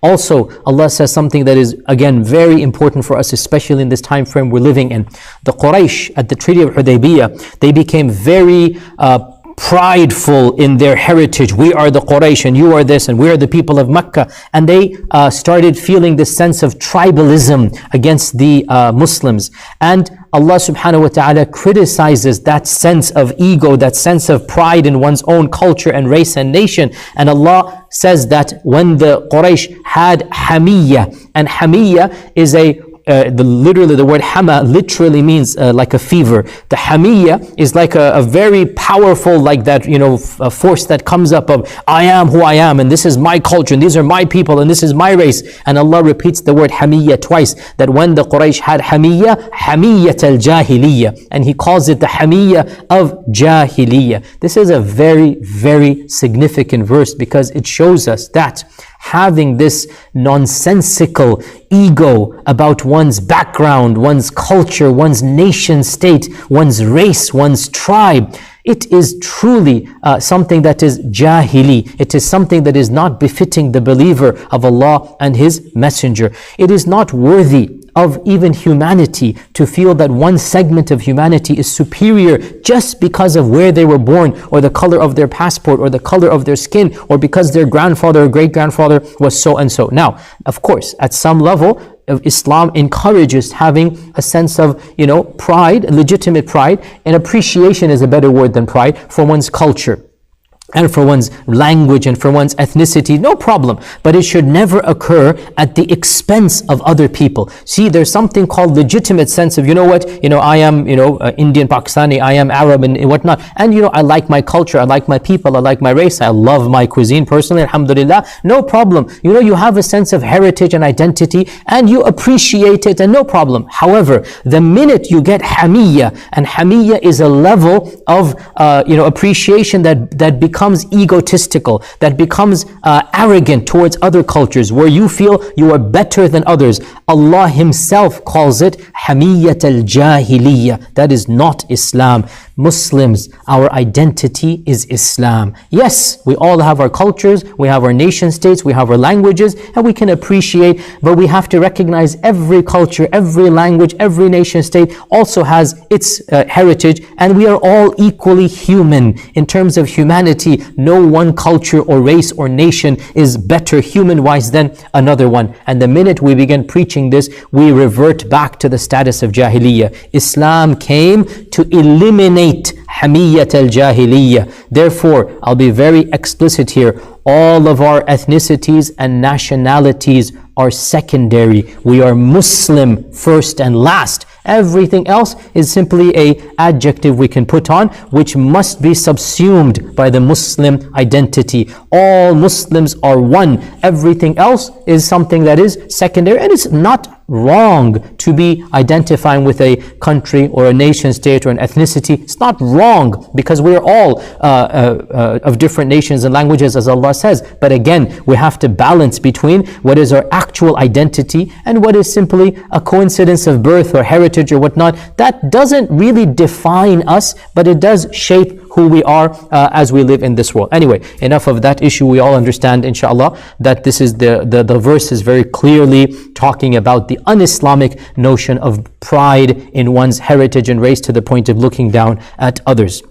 Also, Allah says something that is again very important for us, especially in this time frame we're living in. The Quraysh at the Treaty of Hudaybiyah, they became very prideful in their heritage. We are the Quraysh and you are this and we are the people of Mecca. And they started feeling this sense of tribalism against the Muslims. And Allah subhanahu wa ta'ala criticizes that sense of ego, that sense of pride in one's own culture and race and nation. And Allah says that when the Quraysh had Hameeyyah, and Hameeyyah is literally the word hama literally means like a fever. The Hameeyyah is like a very powerful, like that, a force that comes up of I am who I am, and this is my culture, and these are my people, and this is my race. And Allah repeats the word Hameeyyah twice, that when the Quraysh had Hameeyyah, Hameeyatal Jaheliya, and He calls it the Hameeyyah of Jahiliyyah. This is a very, very significant verse because it shows us that having this nonsensical ego about one's background, one's culture, one's nation state, one's race, one's tribe, it is truly something that is jahili. It is something that is not befitting the believer of Allah and His Messenger. It is not worthy of even humanity to feel that one segment of humanity is superior just because of where they were born, or the color of their passport, or the color of their skin, or because their grandfather or great-grandfather was so and so. Now, of course, at some level, Islam encourages having a sense of, pride, legitimate pride, and appreciation is a better word than pride, for one's culture and for one's language and for one's ethnicity, no problem. But it should never occur at the expense of other people. See, there's something called legitimate sense of, I am, Indian, Pakistani, I am Arab and whatnot. And, I like my culture, I like my people, I like my race, I love my cuisine personally, alhamdulillah, no problem. You have a sense of heritage and identity and you appreciate it and no problem. However, the minute you get Hameeyyah, and Hameeyyah is a level of, appreciation that becomes egotistical, that becomes arrogant towards other cultures, where you feel you are better than others. Allah Himself calls it Hameeyatal Jaheliya. That is not Islam. Muslims, our identity is Islam. Yes, we all have our cultures, we have our nation states, we have our languages, and we can appreciate, but we have to recognize every culture, every language, every nation state also has its heritage, and we are all equally human. In terms of humanity, no one culture or race or nation is better human-wise than another one. And the minute we begin preaching this, we revert back to the status of Jahiliyyah. Islam came to eliminate Hameeyatal Jaheliya. Therefore, I'll be very explicit here. All of our ethnicities and nationalities are secondary. We are Muslim first and last. Everything else is simply an adjective we can put on, which must be subsumed by the Muslim identity. All Muslims are one. Everything else is something that is secondary, and it's not wrong to be identifying with a country or a nation state or an ethnicity. It's not wrong, because we're all of different nations and languages, as Allah says. But again, we have to balance between what is our actual identity and what is simply a coincidence of birth or heritage or whatnot. That doesn't really define us, but it does shape who we are as we live in this world. Anyway, enough of that issue. We all understand, inshallah, that this is the verse is very clearly talking about the un-Islamic notion of pride in one's heritage and race to the point of looking down at others.